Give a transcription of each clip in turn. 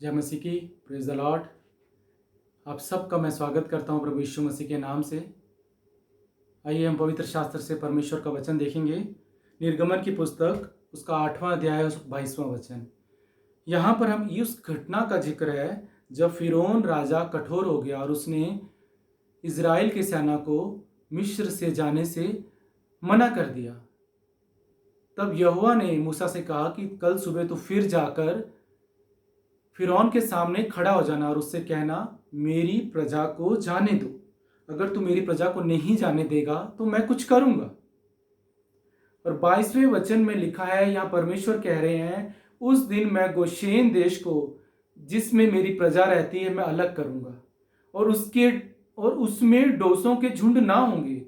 जय मसीह की। Praise the Lord. आप सबका मैं स्वागत करता हूं प्रभु यीशु मसीह के नाम से। आइए हम पवित्र शास्त्र से परमेश्वर का वचन देखेंगे। निर्गमन की पुस्तक उसका 8वां अध्याय और 22वां वचन। यहाँ पर हम उस घटना का जिक्र है जब फिरौन राजा कठोर हो गया और उसने इज़राइल की सेना को मिस्र से जाने से मना कर दिया। तब यहोवा ने मूसा से कहा कि कल सुबह तो फिर जाकर फिरौन के सामने खड़ा हो जाना और उससे कहना, मेरी प्रजा को जाने दो। अगर तू मेरी प्रजा को नहीं जाने देगा तो मैं कुछ करूंगा। और 22वें वचन में लिखा है, यहाँ परमेश्वर कह रहे हैं, उस दिन मैं गोशेन देश को जिसमें मेरी प्रजा रहती है मैं अलग करूंगा और उसमें डोसों के झुंड ना होंगे,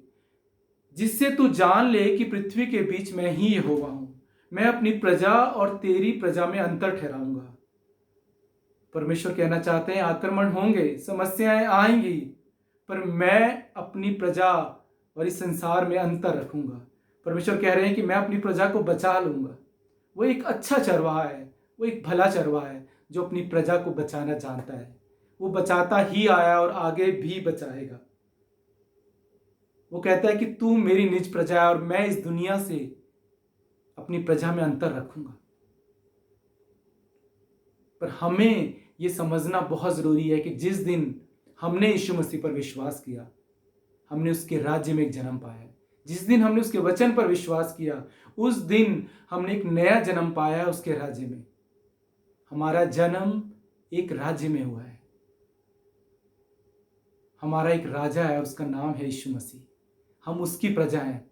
जिससे तू जान ले कि पृथ्वी के बीच मैं ही यहोवा हूं। मैं अपनी प्रजा और तेरी प्रजा में अंतर ठहराऊंगा। परमेश्वर कहना चाहते हैं, आक्रमण होंगे, समस्याएं आएंगी, पर मैं अपनी प्रजा और इस संसार में अंतर रखूंगा। परमेश्वर कह रहे हैं कि मैं अपनी प्रजा को बचा लूंगा। वो एक अच्छा चरवाहा है, वो एक भला चरवाहा है जो अपनी प्रजा को बचाना जानता है। वो बचाता ही आया और आगे भी बचाएगा। वो कहता है कि तू मेरी निज प्रजा है और मैं इस दुनिया से अपनी प्रजा में अंतर रखूंगा। पर हमें ये समझना बहुत ज़रूरी है कि जिस दिन हमने यीशु मसीह पर विश्वास किया, हमने उसके राज्य में एक जन्म पाया है। जिस दिन हमने उसके वचन पर विश्वास किया, उस दिन हमने एक नया जन्म पाया है उसके राज्य में। हमारा जन्म एक राज्य में हुआ है। हमारा एक राजा है और उसका नाम है यीशु मसीह। हम उसकी प्रजा हैं।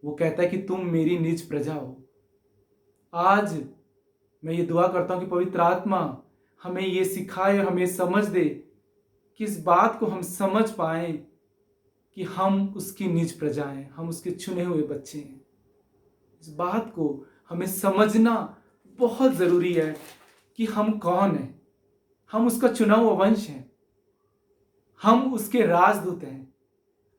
वो कहता है कि तुम मेरी निज प्रजा हो। आज मैं ये दुआ करता हूं कि पवित्र आत्मा हमें ये सिखाए और हमें समझ दे कि इस बात को हम समझ पाए कि हम उसकी निज प्रजा हैं, हम उसके चुने हुए बच्चे हैं। इस बात को हमें समझना बहुत ज़रूरी है कि हम कौन हैं। हम उसका चुना हुआ वंश हैं, हम उसके राजदूत हैं।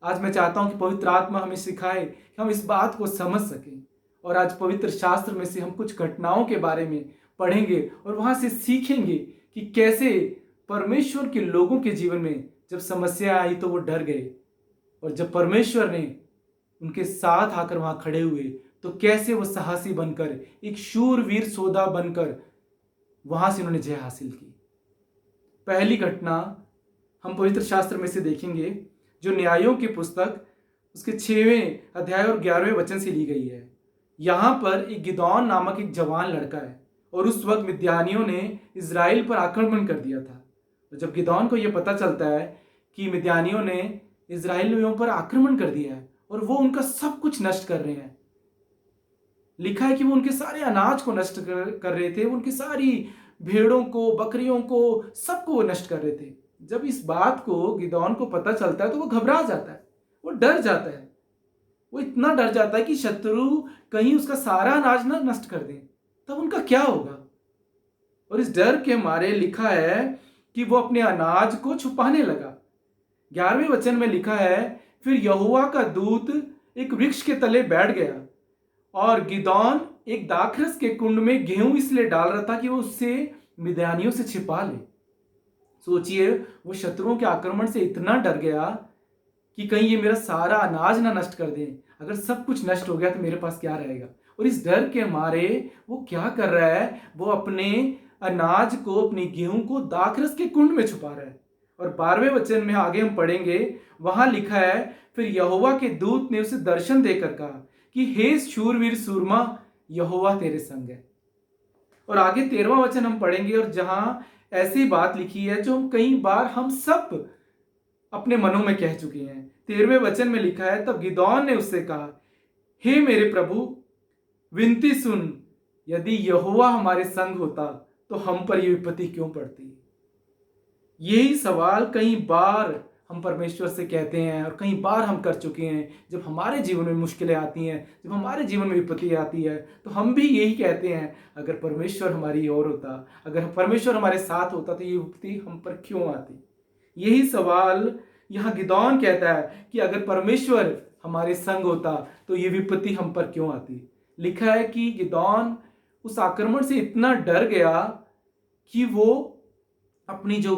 आज मैं चाहता हूं कि पवित्र आत्मा हमें सिखाए कि हम इस बात को समझ सकें। और आज पवित्र शास्त्र में से हम कुछ घटनाओं के बारे में पढ़ेंगे और वहां से सीखेंगे कि कैसे परमेश्वर के लोगों के जीवन में जब समस्या आई तो वो डर गए, और जब परमेश्वर ने उनके साथ आकर वहां खड़े हुए तो कैसे वो साहसी बनकर, एक शूरवीर सोदा बनकर वहां से उन्होंने जय हासिल की। पहली घटना हम पवित्र शास्त्र में से देखेंगे जो न्यायों की पुस्तक उसके 6वें अध्याय और 11वें वचन से ली गई है। यहाँ पर एक गिदौन नामक एक जवान लड़का है और उस वक्त मिद्यानियों ने इज़राइल पर आक्रमण कर दिया था। और जब गिदौन को यह पता चलता है कि मिद्यानियों ने इज़राइलियों पर आक्रमण कर दिया है और वो उनका सब कुछ नष्ट कर रहे हैं, लिखा है कि वो उनके सारे अनाज को नष्ट कर रहे थे, उनकी सारी भेड़ों को, बकरियों को, सबको वो नष्ट कर रहे थे। जब इस बात को गिदौन को पता चलता है तो वो घबरा जाता है, वो डर जाता है। वो इतना डर जाता है कि शत्रु कहीं उसका सारा अनाज ना नष्ट कर दे, तब उनका क्या होगा। और इस डर के मारे लिखा है कि वो अपने अनाज को छुपाने लगा। 11वें वचन में लिखा है, फिर यहोवा का दूत एक वृक्ष के तले बैठ गया और गिदौन एक दाखरस के कुंड में गेहूं इसलिए डाल रहा था कि वो उससे मिद्यानियों से छिपा ले। सोचिए, वो शत्रुओं के आक्रमण से इतना डर गया कि कहीं ये मेरा सारा अनाज ना नष्ट कर दे। अगर सब कुछ नष्ट हो गया तो मेरे पास क्या रहेगा। और इस डर के मारे वो क्या कर रहा है, वो अपने अनाज को, अपनी गेहूं को दाखरस के कुंड में छुपा रहा है। और 12वें वचन में आगे हम पढ़ेंगे, वहां लिखा है, फिर यहोवा के दूत ने उसे दर्शन देकर कहा कि हे शूरवीर सूरमा, यहोवा तेरे संग है। और आगे 13वां वचन हम पढ़ेंगे और जहां ऐसी बात लिखी है जो हम कई बार हम सब अपने मनों में कह चुके हैं। 13वें वचन में लिखा है, तब गिदौन ने उससे कहा, हे मेरे प्रभु, विनती सुन, यदि यहोवा हमारे संग होता तो हम पर यह विपत्ति क्यों पड़ती। यही सवाल कई बार हम परमेश्वर से कहते हैं और कई बार हम कर चुके हैं। जब हमारे जीवन में मुश्किलें आती हैं, जब हमारे जीवन में विपत्ति आती है, तो हम भी यही कहते हैं, अगर परमेश्वर हमारी ओर होता, अगर परमेश्वर हमारे साथ होता तो ये विपत्ति हम पर क्यों आती। यही सवाल यहाँ गिदौन कहता है कि अगर परमेश्वर हमारे संग होता तो ये विपत्ति हम पर क्यों आती। लिखा है कि गिदौन उस आक्रमण से इतना डर गया कि वो अपनी जो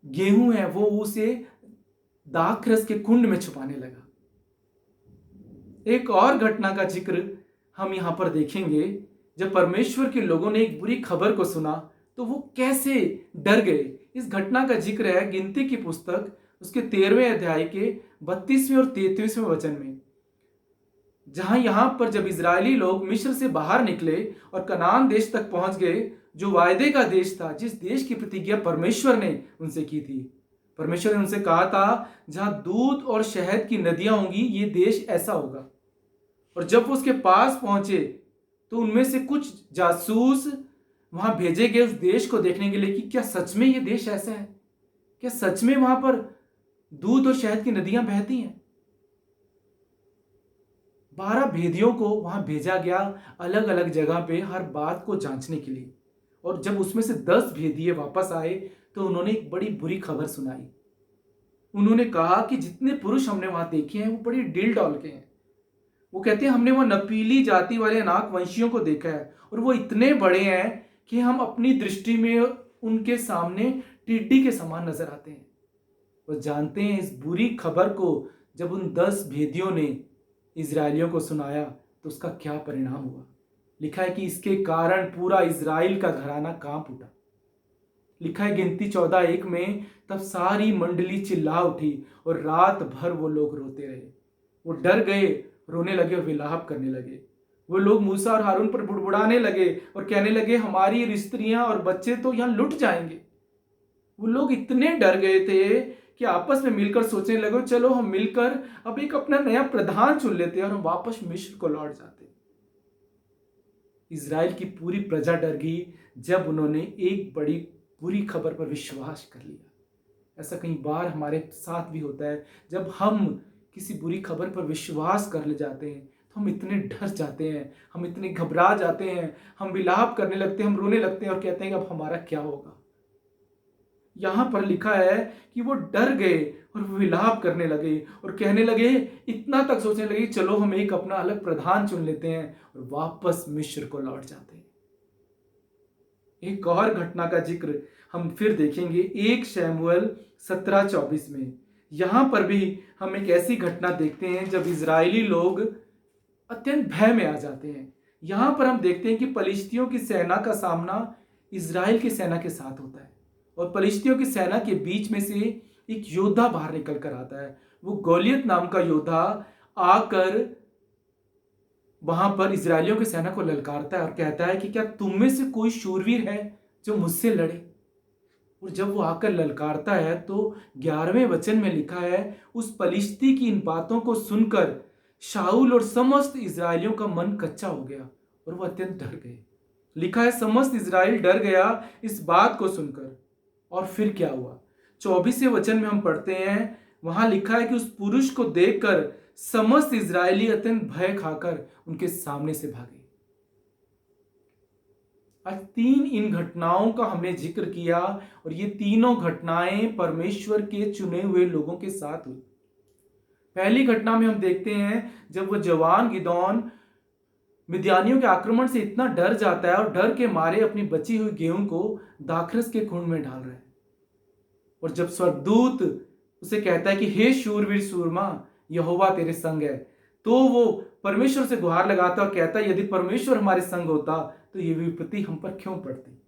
गेहूं है वो उसे दाखरस के कुंड में छुपाने लगा। एक और घटना का जिक्र हम यहां पर देखेंगे। जब परमेश्वर के लोगों ने एक बुरी खबर को सुना तो वो कैसे डर गए। इस घटना का जिक्र है गिनती की पुस्तक उसके 13वें अध्याय के 32वें और 33वें वचन में, जहां यहां पर जब इजरायली लोग मिस्र से बाहर निकले और कनान देश तक पहुंच गए, जो वायदे का देश था, जिस देश की प्रतिज्ञा परमेश्वर ने उनसे की थी। परमेश्वर ने उनसे कहा था जहां दूध और शहद की नदियां होंगी ये देश ऐसा होगा। और जब वो उसके पास पहुंचे तो उनमें से कुछ जासूस वहां भेजे गए उस देश को देखने के लिए कि क्या सच में ये देश ऐसा है, क्या सच में वहां पर दूध और शहद की नदियां बहती हैं। 12 भेदियों को वहां भेजा गया अलग अलग जगह पे हर बात को जांचने के लिए। और जब उसमें से 10 भेदिए वापस आए तो उन्होंने एक बड़ी बुरी खबर सुनाई। उन्होंने कहा कि जितने पुरुष हमने वहां देखे हैं वो बड़ी डिल डॉल के हैं। वो कहते हैं हमने वो नपीली जाति वाले अनाक वंशियों को देखा है और वो इतने बड़े हैं कि हम अपनी दृष्टि में उनके सामने टिड्डी के समान नजर आते हैं। वो जानते हैं इस बुरी खबर को जब उन 10 भेदियों ने इजरायलियों को सुनाया तो उसका क्या परिणाम हुआ। लिखा है कि इसके कारण पूरा इजराइल का घराना कांप उठा। लिखा है गिनती 14:1 में, तब सारी मंडली चिल्ला उठी और रात भर वो लोग रोते रहे। वो डर गए, रोने लगे और विलाप करने लगे। वो लोग मूसा और हारून पर बुड़बुड़ाने लगे और कहने लगे हमारी स्त्रियां और बच्चे तो यहां लुट जाएंगे। वो लोग इतने डर गए थे कि आपस में मिलकर सोचने लगे चलो हम मिलकर अब एक अपना नया प्रधान चुन लेते हैं और हम वापस मिस्र को लौट जाते। इजराइल की पूरी प्रजा डर गई जब उन्होंने एक बड़ी बुरी खबर पर विश्वास कर लिया। ऐसा कई बार हमारे साथ भी होता है, जब हम किसी बुरी खबर पर विश्वास कर ले जाते हैं तो हम इतने डर जाते हैं, हम इतने घबरा जाते हैं, हम विलाप करने लगते हैं, हम रोने लगते हैं और कहते हैं कि अब हमारा क्या होगा। यहां पर लिखा है कि वो डर गए और विलाप करने लगे और कहने लगे, इतना तक सोचने लगे चलो हम एक अपना अलग प्रधान चुन लेते हैं और वापस मिस्र को लौट जाते हैं। एक और घटना का जिक्र हम फिर देखेंगे 1 शमूएल 17:24 में। यहां पर भी हम एक ऐसी घटना देखते हैं जब इजरायली लोग अत्यंत भय में आ जाते हैं। यहां पर हम देखते हैं कि पलिश्तियों की सेना का सामना इजराइल की सेना के साथ होता है और पलिश्तियों की सेना के बीच में से एक योद्धा बाहर निकल कर आता है। वो गोलियत नाम का योद्धा आकर वहां पर इजरायलियों की सेना को ललकारता है और कहता है कि क्या तुम में से कोई शूरवीर है जो मुझसे लड़े। और जब वो आकर ललकारता है तो 11वें वचन में लिखा है, उस पलिश्ती की इन बातों को सुनकर शाऊल और समस्त इजरायलियों का मन कच्चा हो गया और वो अत्यंत डर गए। लिखा है समस्त इजराइल डर गया इस बात को सुनकर। और फिर क्या हुआ, 24वें वचन में हम पढ़ते हैं, वहां लिखा है कि उस पुरुष को देखकर समस्त इजरायली अत्यंत भय खाकर उनके सामने से भागे। आज 3 इन घटनाओं का हमने जिक्र किया और ये तीनों घटनाएं परमेश्वर के चुने हुए लोगों के साथ हुई। पहली घटना में हम देखते हैं जब वो जवान गिदौन मिद्यानियों के आक्रमण से इतना डर जाता है और डर के मारे अपनी बची हुई गेहूं को दाखरस के कुंड में डाल रहा है। और जब स्वर्गदूत उसे कहता है कि हे शूरवीर सूरमा, यहोवा तेरे संग है, तो वो परमेश्वर से गुहार लगाता और कहता है यदि परमेश्वर हमारे संग होता तो ये विपत्ति हम पर क्यों पड़ती।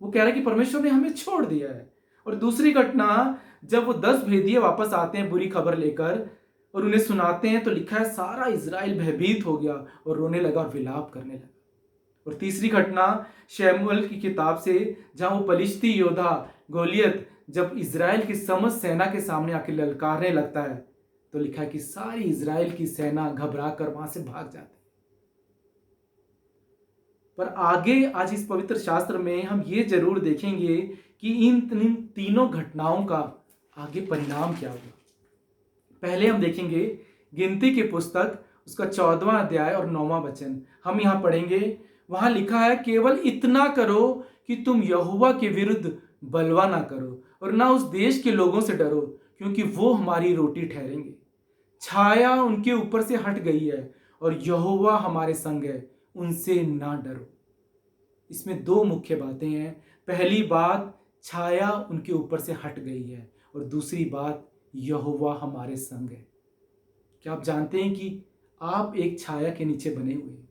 वो कह रहा है कि परमेश्वर ने हमें छोड़ दिया है। और दूसरी घटना जब वो 10 भेदिए वापस आते हैं बुरी खबर लेकर और उन्हें सुनाते हैं तो लिखा है सारा इजराइल भयभीत हो गया और रोने लगा और विलाप करने लगा। और तीसरी घटना शमूएल की किताब से, जहां वो पलिश्ती योद्धा गोलियत जब इजराइल की समस्त सेना के सामने आके ललकारने लगता है तो लिखा है कि सारी इजराइल की सेना घबरा कर वहां से भाग जाती। पर आगे आज इस पवित्र शास्त्र में हम ये जरूर देखेंगे कि इन तीनों घटनाओं का आगे परिणाम क्या होगा। पहले हम देखेंगे गिनती की पुस्तक उसका 14वां अध्याय और 9वां वचन हम यहां पढ़ेंगे। वहां लिखा है, केवल इतना करो कि तुम यहोवा के विरुद्ध बलवा ना करो और ना उस देश के लोगों से डरो, क्योंकि वो हमारी रोटी ठहरेंगे। छाया उनके ऊपर से हट गई है और यहोवा हमारे संग है, उनसे ना डरो। इसमें 2 मुख्य बातें हैं। पहली बात छाया उनके ऊपर से हट गई है। और दूसरी बात, यहोवा हमारे संग है। क्या आप जानते हैं कि आप एक छाया के नीचे बने हुए हैं?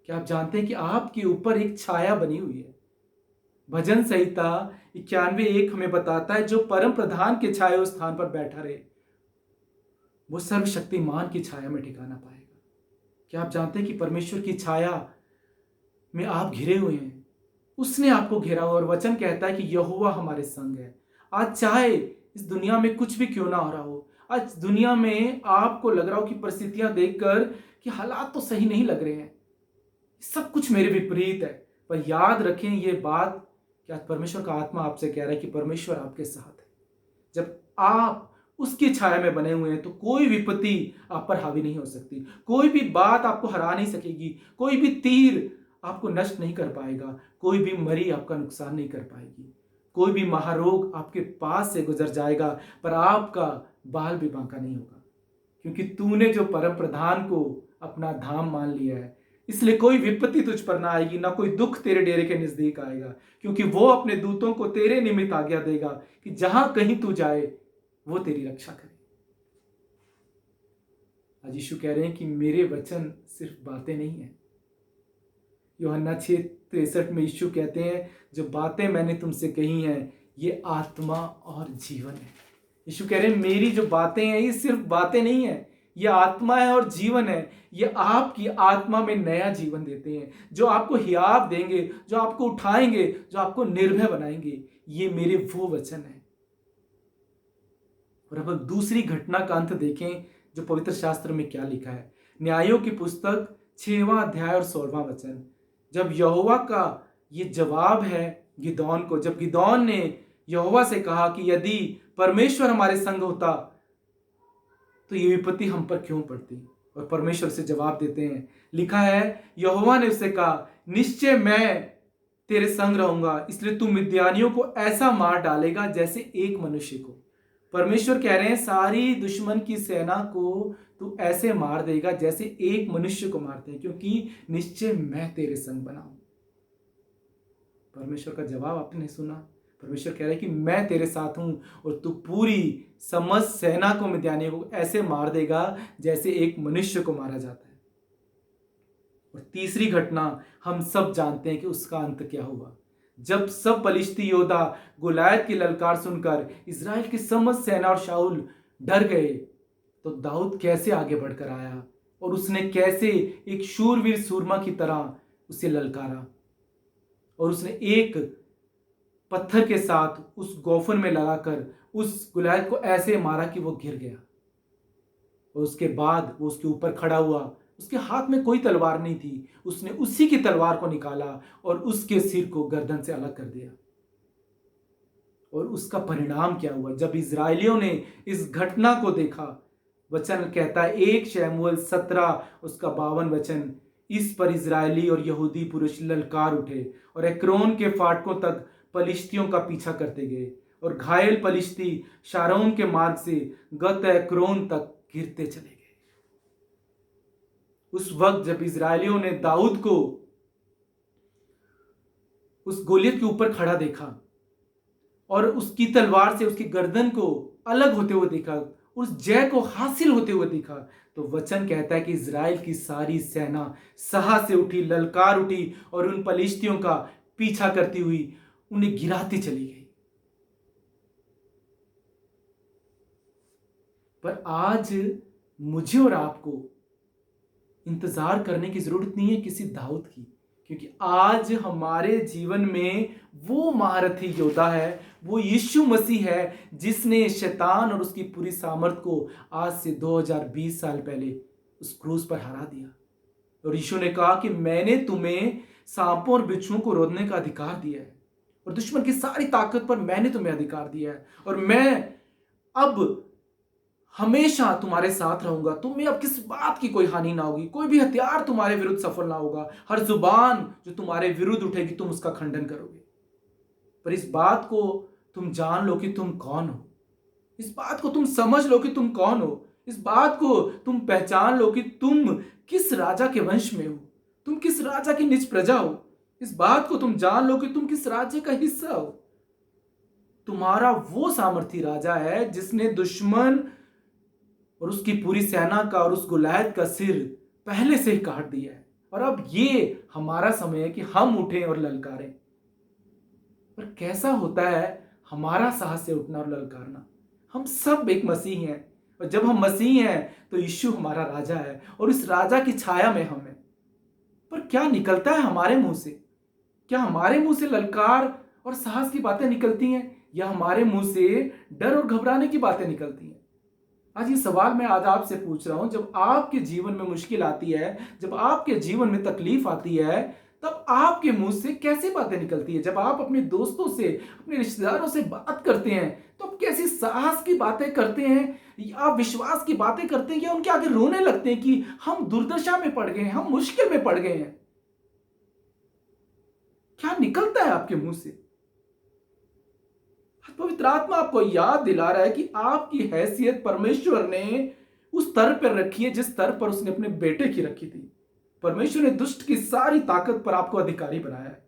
क्या आप जानते हैं कि आपके ऊपर एक छाया बनी हुई है? भजन संहिता 91:1 हमें बताता है, जो परम प्रधान के छाया उस स्थान पर बैठा रहे, वो सर्वशक्तिमान की छाया में ठिकाना पाएगा। क्या आप जानते हैं कि परमेश्वर की छाया में आप घिरे हुए हैं? उसने आपको घेरा हुआ, और वचन कहता है कि यहोवा हमारे संग है। आज चाहे इस दुनिया में कुछ भी क्यों ना हो रहा हो, आज दुनिया में आपको लग रहा हो कि परिस्थितियां देखकर कि हालात तो सही नहीं लग रहे हैं, सब कुछ मेरे विपरीत है, पर याद रखें ये बात कि आज परमेश्वर का आत्मा आपसे कह रहा है कि परमेश्वर आपके साथ है। जब आप उसकी छाया में बने हुए हैं तो कोई विपत्ति आप पर हावी नहीं हो सकती, कोई भी बात आपको हरा नहीं सकेगी, कोई भी तीर आपको नष्ट नहीं कर पाएगा, कोई भी मरी आपका नुकसान नहीं कर पाएगी, कोई भी महारोग आपके पास से गुजर जाएगा पर आपका बाल भी बांका नहीं होगा, क्योंकि तूने जो परम प्रधान को अपना धाम मान लिया है। इसलिए कोई विपत्ति तुझ पर ना आएगी, ना कोई दुख तेरे डेरे के नजदीक आएगा, क्योंकि वो अपने दूतों को तेरे निमित्त आज्ञा देगा कि जहां कहीं तू जाए वो तेरी रक्षा करे। आज यीशु कह रहे हैं कि मेरे वचन सिर्फ बातें नहीं है। यूहन्ना 6:63 में यीशु कहते हैं, जो बातें मैंने तुमसे कही हैं ये आत्मा और जीवन है। यीशु कह रहे हैं मेरी जो बातें हैं ये सिर्फ बातें नहीं है, ये आत्मा है और जीवन है। ये आपकी आत्मा में नया जीवन देते हैं, जो आपको हियाव देंगे, जो आपको उठाएंगे, जो आपको निर्भय बनाएंगे। ये मेरे वो वचन है। और अब दूसरी घटना का अंत देखें, जो पवित्र शास्त्र में क्या लिखा है। न्यायों की पुस्तक 6वां अध्याय और 16वां वचन, जब यहोवा का ये जवाब है गिदोन को, जब गिदोन ने यहोवा से कहा कि यदि परमेश्वर हमारे संग होता तो ये विपत्ति हम पर क्यों पड़ती, और परमेश्वर से जवाब देते हैं, लिखा है यहोवा ने उससे कहा, निश्चय मैं तेरे संग रहूंगा, इसलिए तू मिद्यानियों को ऐसा मार डालेगा जैसे एक मनुष्य को। परमेश्वर कह रहे हैं सारी दुश्मन की सेना को तू ऐसे मार देगा जैसे एक मनुष्य को मारते हैं, क्योंकि निश्चय मैं तेरे संग बना हूं। परमेश्वर का जवाब आपने सुना। परमेश्वर कह रहा है कि मैं तेरे साथ हूं और तू पूरी समस्त सेना को, मिद्यानियों को ऐसे मार देगा जैसे एक मनुष्य को मारा जाता है। और तीसरी घटना हम सब जानते हैं कि उसका अंत क्या हुआ। जब सब पलिश्ती योद्धा गोलायत की ललकार सुनकर इजराइल की समस्त सेना और शाऊल डर गए, तो दाऊद कैसे आगे बढ़कर आया और उसने कैसे एक शूरवीर सूरमा की तरह उसे ललकारा, और उसने एक पत्थर के साथ उस गोफन में लगाकर उस गुलायत को ऐसे मारा कि वो गिर गया। और उसके बाद वो उसके ऊपर खड़ा हुआ, उसके हाथ में कोई तलवार नहीं थी, उसने उसी की तलवार को निकाला और उसके सिर को गर्दन से अलग कर दिया। और उसका परिणाम क्या हुआ जब इजरायलियों ने इस घटना को देखा। वचन कहता है 1 शमूएल 17 उसका 52 वचन, इस पर इजरायली और यहूदी पुरुष ललकार उठे और एक्रोन के फाटकों तक पलिश्तियों का पीछा करते गए, और घायल पलिश्ती शारोन के मार्ग से गत एक्रोन तक गिरते चले गए। उस वक्त जब इजरायलियों ने दाऊद को उस गोलियत के ऊपर खड़ा देखा और उसकी तलवार से उसकी गर्दन को अलग होते हुए देखा, उस जय को हासिल होते हुए देखा, तो वचन कहता है कि इजराइल की सारी सेना साहस से उठी, ललकार उठी और उन पलिश्तियों का पीछा करती हुई उन्हें गिराती चली गई। पर आज मुझे और आपको इंतजार करने की जरूरत नहीं है किसी दाऊद की, क्योंकि आज हमारे जीवन में वो महारथी योद्धा है, वो यीशु मसीह है, जिसने शैतान और उसकी पूरी सामर्थ को आज से 2020 साल पहले उस क्रूस पर हरा दिया। और यीशु ने कहा कि मैंने तुम्हें सांपों और बिच्छुओं को रोकने का अधिकार दिया है, और दुश्मन की सारी ताकत पर मैंने तुम्हें अधिकार दिया है, और मैं अब हमेशा तुम्हारे साथ रहूंगा। तुम्हें अब किस बात की कोई हानि ना होगी, कोई भी हथियार तुम्हारे विरुद्ध सफल ना होगा, हर जुबान जो तुम्हारे विरुद्ध उठेगी तुम उसका खंडन करोगे। पर इस बात को तुम जान लो कि तुम कौन हो, इस बात को तुम समझ लो कि तुम कौन हो, इस बात को तुम पहचान लो कि तुम किस राजा के वंश में हो, तुम किस राजा की निज प्रजा हो, इस बात को तुम जान लो कि तुम किस राज्य का हिस्सा हो। तुम्हारा वो सामर्थी राजा है जिसने दुश्मन और उसकी पूरी सेना का और उस गुलायत का सिर पहले से ही काट दिया है। और अब ये हमारा समय है कि हम उठें और ललकारें। पर कैसा होता है हमारा साहस से उठना और ललकारना? हम सब एक मसीह हैं, और जब हम मसीह हैं तो यीशु हमारा राजा है और इस राजा की छाया में हम हैं। पर क्या निकलता है हमारे मुंह से? क्या हमारे मुंह से ललकार और साहस की बातें निकलती हैं, या हमारे मुंह से डर और घबराने की बातें निकलती हैं? आज ये सवाल मैं आज आपसे पूछ रहा हूं। जब आपके जीवन में मुश्किल आती है, जब आपके जीवन में तकलीफ आती है, तब आपके मुंह से कैसी बातें निकलती है? जब आप अपने दोस्तों से, अपने रिश्तेदारों से बात करते हैं, तो आप कैसी साहस की बातें करते हैं, या विश्वास की बातें करते हैं, या उनके आगे रोने लगते हैं कि हम दुर्दशा में पड़ गए हैं, हम मुश्किल में पड़ गए हैं? क्या निकलता है आपके मुंह से? पवित्र आत्मा आपको याद दिला रहा है कि आपकी हैसियत परमेश्वर ने उस स्तर पर रखी है जिस स्तर पर उसने अपने बेटे की रखी थी। परमेश्वर ने दुष्ट की सारी ताकत पर आपको अधिकारी बनाया है।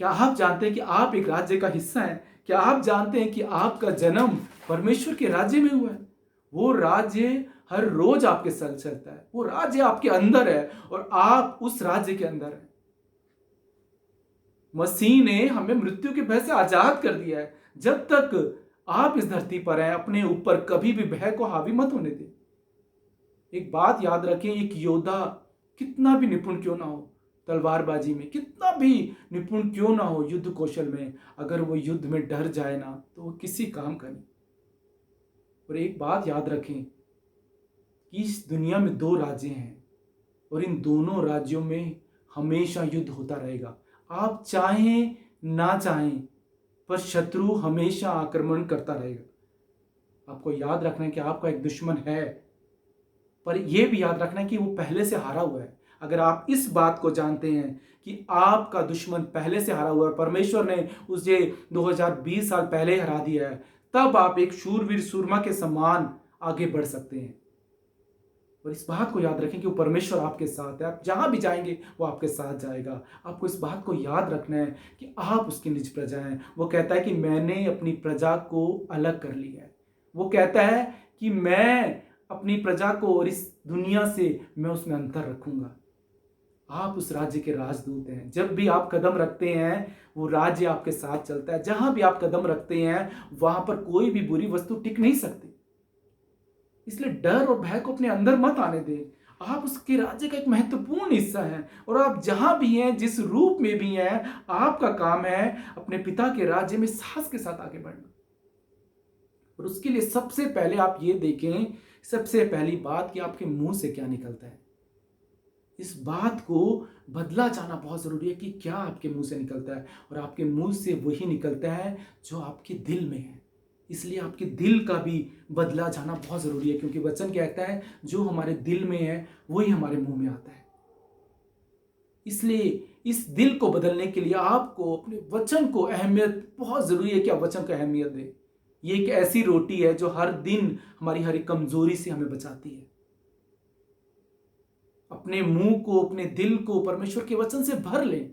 क्या आप जानते हैं कि आप एक राज्य का हिस्सा हैं? क्या आप जानते हैं कि आपका जन्म परमेश्वर के राज्य में हुआ है? वो राज्य हर रोज आपके साथ चलता है, वो राज्य आपके अंदर है और आप उस राज्य के अंदर हैं। मसीह ने हमें मृत्यु के भय से आजाद कर दिया है। जब तक आप इस धरती पर हैं, अपने ऊपर कभी भी भय को हावी मत होने दें। एक बात याद रखें, एक योद्धा कितना भी निपुण क्यों ना हो तलवारबाजी में, कितना भी निपुण क्यों ना हो युद्ध कौशल में, अगर वो युद्ध में डर जाए ना तो वो किसी काम का नहीं। और एक बात याद रखें कि इस दुनिया में दो राज्य हैं और इन दोनों राज्यों में हमेशा युद्ध होता रहेगा। आप चाहें ना चाहें, पर शत्रु हमेशा आक्रमण करता रहेगा। आपको याद रखना है कि आपका एक दुश्मन है, पर यह भी याद रखना है कि वो पहले से हारा हुआ है। अगर आप इस बात को जानते हैं कि आपका दुश्मन पहले से हारा हुआ है, परमेश्वर ने उसे 2020 साल पहले हरा दिया है, तब आप एक शूरवीर सूरमा के समान आगे बढ़ सकते हैं। और इस बात को याद रखें कि वो परमेश्वर आपके साथ है। आप जहां भी जाएंगे वो आपके साथ जाएगा। आपको इस बात को याद रखना है कि आप उसकी निज प्रजा हैं। वो कहता है कि मैंने अपनी प्रजा को अलग कर लिया है। वो कहता है कि मैं अपनी प्रजा को और इस दुनिया से मैं उसमें अंतर रखूंगा। आप उस राज्य के राजदूत हैं। जब भी आप कदम रखते हैं वो राज्य आपके साथ चलता है। जहां भी आप कदम रखते हैं वहां पर कोई भी बुरी वस्तु टिक नहीं सकती। इसलिए डर और भय को अपने अंदर मत आने दें। आप उसके राज्य का एक महत्वपूर्ण हिस्सा हैं और आप जहां भी हैं, जिस रूप में भी हैं, आपका काम है अपने पिता के राज्य में साहस के साथ आगे बढ़ना। और उसके लिए सबसे पहले आप ये देखें, सबसे पहली बात कि आपके मुंह से क्या निकलता है। इस बात को बदला जाना बहुत जरूरी है कि क्या आपके मुंह से निकलता है। और आपके मुंह से वही निकलता है जो आपके दिल में है। इसलिए आपके दिल का भी बदला जाना बहुत जरूरी है, क्योंकि वचन कहता है जो हमारे दिल में है वही हमारे मुंह में आता है। इसलिए इस दिल को बदलने के लिए आपको अपने वचन को अहमियत, बहुत जरूरी है कि आप वचन को अहमियत दें। ये एक ऐसी रोटी है जो हर दिन हमारी हर एक कमजोरी से हमें बचाती है। अपने मुंह को, अपने दिल को परमेश्वर के वचन से भर लें।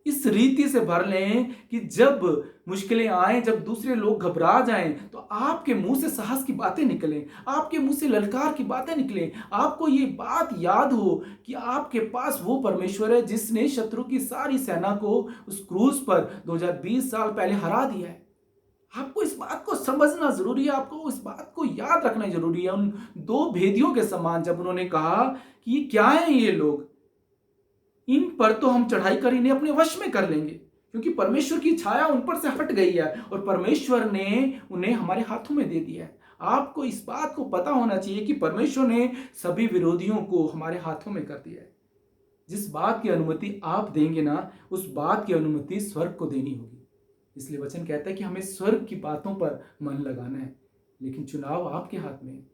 इस रीति से भर लें कि जब मुश्किलें आए, जब दूसरे लोग घबरा जाएं, तो आपके मुंह से साहस की बातें निकलें, आपके मुंह से ललकार की बातें निकलें। आपको ये बात याद हो कि आपके पास वो परमेश्वर है जिसने शत्रु की सारी सेना को उस क्रूज पर 2020 साल पहले हरा दिया है। आपको इस बात को समझना जरूरी है, आपको इस बात को याद रखना जरूरी है। उन दो भेदियों के समान जब उन्होंने कहा कि ये क्या है, ये लोग, इन पर तो हम चढ़ाई कर इन्हें अपने वश में कर लेंगे, क्योंकि परमेश्वर की छाया उन पर से हट गई है और परमेश्वर ने उन्हें हमारे हाथों में दे दिया है। आपको इस बात को पता होना चाहिए कि परमेश्वर ने सभी विरोधियों को हमारे हाथों में कर दिया है। जिस बात की अनुमति आप देंगे ना, उस बात की अनुमति स्वर्ग को देनी होगी। इसलिए वचन कहता है कि हमें स्वर्ग की बातों पर मन लगाना है, लेकिन चुनाव आपके हाथ में है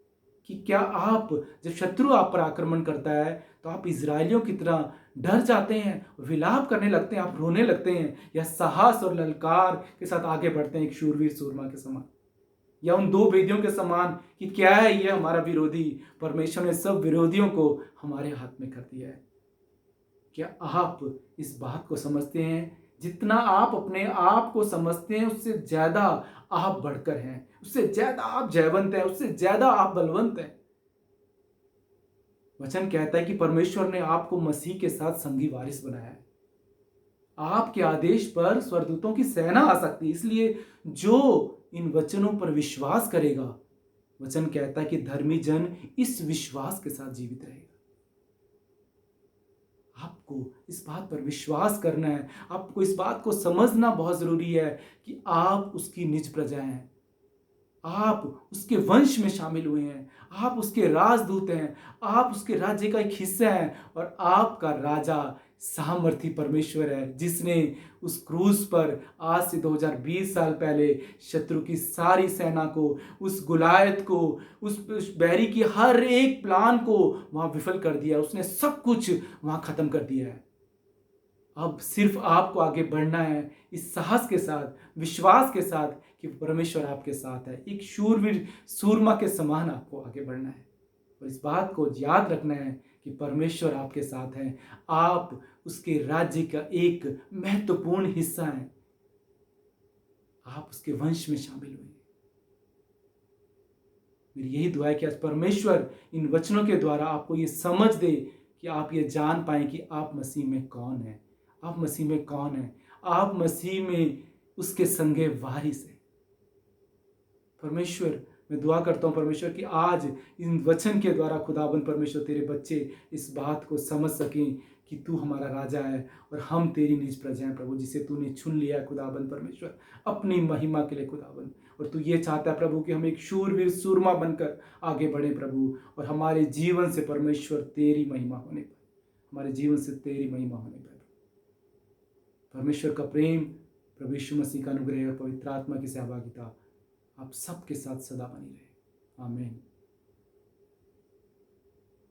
कि क्या आप, जब शत्रु आप पर आक्रमण करता है तो आप इजरायलियों की तरह डर जाते हैं, विलाप करने लगते हैं, आप रोने लगते हैं, या साहस और ललकार के साथ आगे बढ़ते हैं एक शूरवीर सूरमा के समान, या उन दो भेदियों के समान कि क्या है ये हमारा विरोधी, परमेश्वर ने सब विरोधियों को हमारे हाथ में कर दिया है। क्या आप इस बात को समझते हैं जितना आप अपने आप को समझते हैं उससे ज्यादा आप बढ़कर हैं, उससे ज्यादा आप जयवंत हैं, उससे ज्यादा आप बलवंत हैं। वचन कहता है कि परमेश्वर ने आपको मसीह के साथ संगी वारिस बनाया है। आपके आदेश पर स्वर्गदूतों की सेना आ सकती है। इसलिए जो इन वचनों पर विश्वास करेगा, वचन कहता है कि धर्मी जन इस विश्वास के साथ जीवित रहेगा। आपको इस बात पर विश्वास करना है, आपको इस बात को समझना बहुत जरूरी है कि आप उसकी निज प्रजा हैं, आप उसके वंश में शामिल हुए हैं, आप उसके राजदूत हैं, आप उसके राज्य का एक हिस्सा हैं और आपका राजा सामर्थी परमेश्वर है, जिसने उस क्रूस पर आज से 2020 साल पहले शत्रु की सारी सेना को, उस गुलायत को, उस बैरी की हर एक प्लान को वहां विफल कर दिया। उसने सब कुछ वहां खत्म कर दिया है। अब सिर्फ आपको आगे बढ़ना है इस साहस के साथ, विश्वास के साथ कि परमेश्वर आपके साथ है। एक शूरवीर सूरमा के समान आपको आगे बढ़ना है और इस बात को याद रखना है कि परमेश्वर आपके साथ है। आप उसके राज्य का एक महत्वपूर्ण हिस्सा हैं, आप उसके वंश में शामिल हुए। मेरी यही दुआ है कि आज परमेश्वर इन वचनों के द्वारा आपको ये समझ दे कि आप ये जान पाए कि आप मसीह में कौन है, आप मसीह में कौन है, आप मसीह में उसके संगे वारिस है। परमेश्वर, मैं दुआ करता हूँ परमेश्वर कि आज इन वचन के द्वारा खुदाबंद परमेश्वर तेरे बच्चे इस बात को समझ सकें कि तू हमारा राजा है और हम तेरी निज प्रजा हैं प्रभु, जिसे तूने चुन लिया है खुदाबंद परमेश्वर अपनी महिमा के लिए खुदाबंद। और तू ये चाहता है प्रभु कि हम एक शूरवीर सूरमा बनकर आगे बढ़े प्रभु, और हमारे जीवन से परमेश्वर तेरी महिमा होने पाए, हमारे जीवन से तेरी महिमा होने पाए। परमेश्वर का प्रेम, प्रभु यीशु मसीह का अनुग्रह और पवित्र आत्मा की सहभागिता आप सबके साथ सदा बनी रहे। आमीन।